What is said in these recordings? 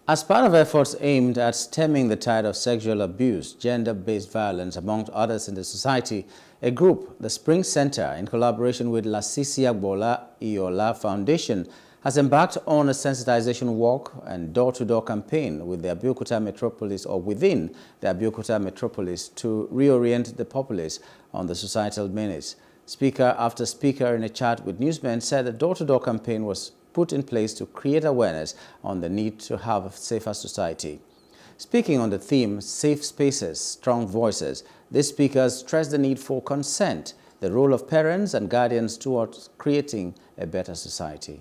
As part of efforts aimed at stemming the tide of sexual abuse, gender-based violence, among others in the society, a group, the Spring Center, in collaboration with La Sisi Agbola Iola Foundation, has embarked on a sensitization walk and door-to-door campaign with the Abeokuta metropolis or within the Abeokuta metropolis to reorient the populace on the societal menace. Speaker after speaker in a chat with newsmen said the door-to-door campaign was put in place to create awareness on the need to have a safer society. Speaking on the theme, Safe Spaces, Strong Voices, these speakers stressed the need for consent, the role of parents and guardians towards creating a better society.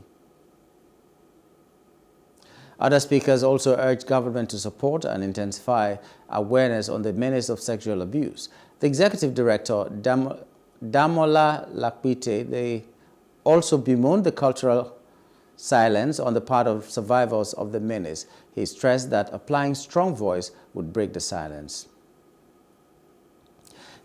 Other speakers also urged government to support and intensify awareness on the menace of sexual abuse. The executive director, Damola Lakpite, they also bemoaned the cultural silence on the part of survivors of the menace. He stressed that applying strong voice would break the silence.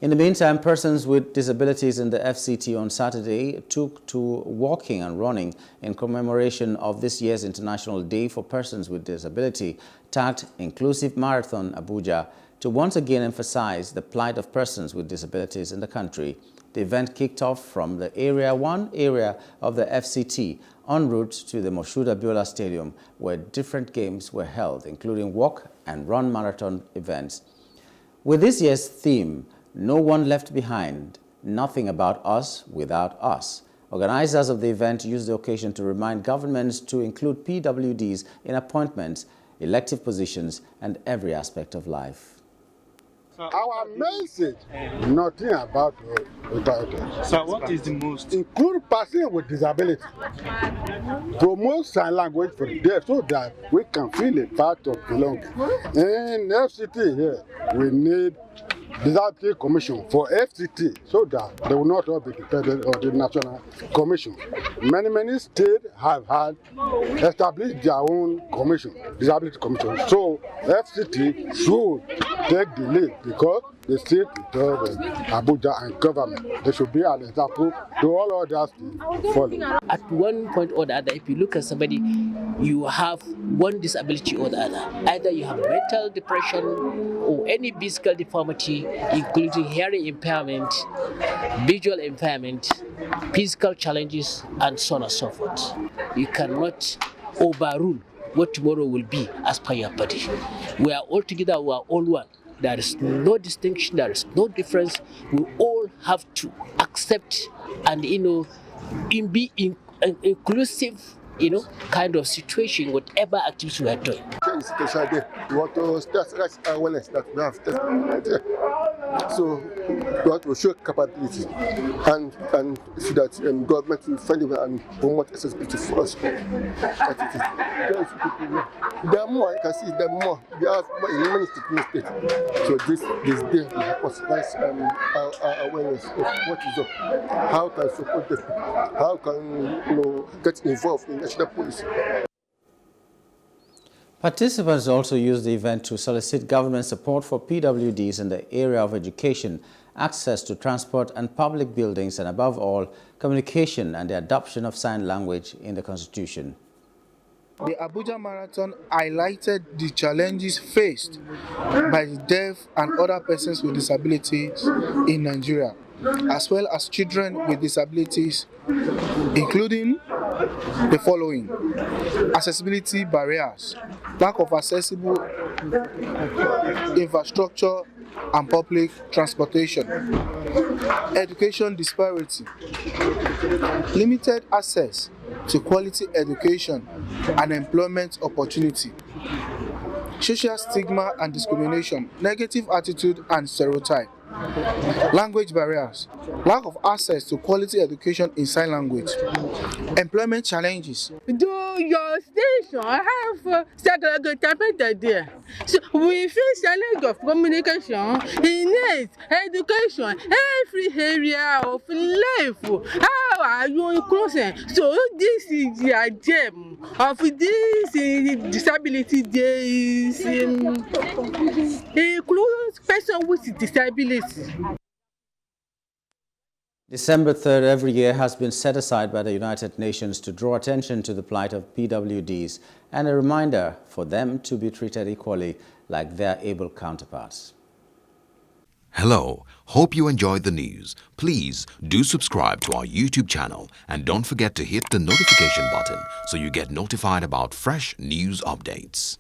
In the meantime, persons with disabilities in the FCT on Saturday took to walking and running in commemoration of this year's International Day for Persons with Disability, tagged Inclusive Marathon Abuja, to once again emphasize the plight of persons with disabilities in the country. The event kicked off from the Area 1 area of the FCT en route to the Moshood Abiola Stadium, where different games were held, including walk and run marathon events. With this year's theme, No One Left Behind, Nothing About Us Without Us, organizers of the event used the occasion to remind governments to include PWDs in appointments, elective positions, and every aspect of life. Our message, nothing about us. So what is the most? Include person with disability. Promote sign language for deaf so that we can feel a part of belonging. In FCT here, we need Disability Commission for FCT so that they will not all be dependent on the National Commission. Many states have had established their own commission, Disability Commission. So FCT should take the lead because the state, Abuja and government, they should be an example to all others to follow. At one point or the other, if you look at somebody, you have one disability or the other. Either you have mental depression or any physical deformity, including hearing impairment, visual impairment, physical challenges, and so on and so forth. You cannot overrule what tomorrow will be as per your body. We are all together, we are all one. There is no distinction, there is no difference. We all have to accept and, be inclusive, kind of situation, whatever activity we are doing. Special day, we want to start awareness that we have. So we want to show capability and so that government will find a way and promote accessibility for us. There are more, I can see there are more. We have more in many states. So this day will help us raise our awareness of what is up, how can support them, how can get involved in national policy. Participants also used the event to solicit government support for PWDs in the area of education, access to transport and public buildings, and above all, communication and the adoption of sign language in the Constitution. The Abuja Marathon highlighted the challenges faced by the deaf and other persons with disabilities in Nigeria, as well as children with disabilities, including the following: accessibility barriers, lack of accessible infrastructure and public transportation, education disparity, limited access to quality education and employment opportunity, social stigma and discrimination, negative attitude and stereotype, language barriers, lack of access to quality education in sign language, employment challenges. Do your station have segregated there? So we face challenge of communication in it, education, every area of life. How are you including? So this is the gem of this disability days. Includes person with disability. December 3rd every year has been set aside by the United Nations to draw attention to the plight of PWDs and a reminder for them to be treated equally like their able counterparts. Hello, hope you enjoyed the news. Please do subscribe to our YouTube channel and don't forget to hit the notification button so you get notified about fresh news updates.